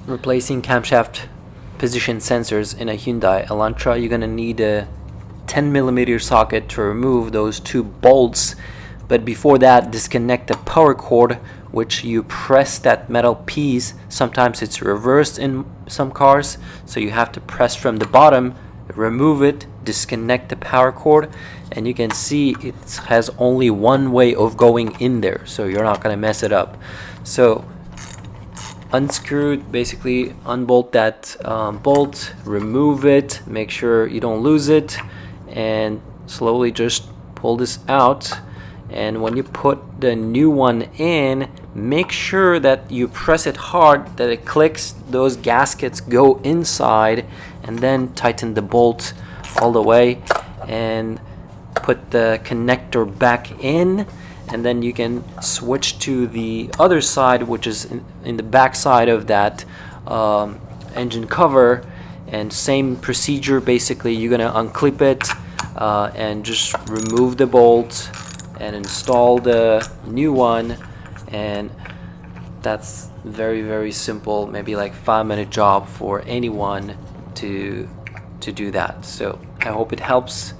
replacing camshaft position sensors in a Hyundai Elantra, you're gonna need a 10mm socket to remove those two bolts. But before that, disconnect the power cord, which you press that metal piece. Sometimes it's reversed in some cars, so you have to press from the bottom, remove it, disconnect the power cord, and you can see it has only one way of going in there, so you're not going to mess it up. So unscrew, basically unbolt that bolt, remove it, make sure you don't lose it, and slowly just pull this out. And when you put the new one in, make sure that you press it hard, that it clicks, those gaskets go inside, and then tighten the bolt all the way and put the connector back in. And then you can switch to the other side, which is in the back side of that engine cover, and same procedure. Basically, you're gonna unclip it and just remove the bolt and install the new one, and that's very simple, maybe like 5-minute job for anyone to do that. So I hope it helps.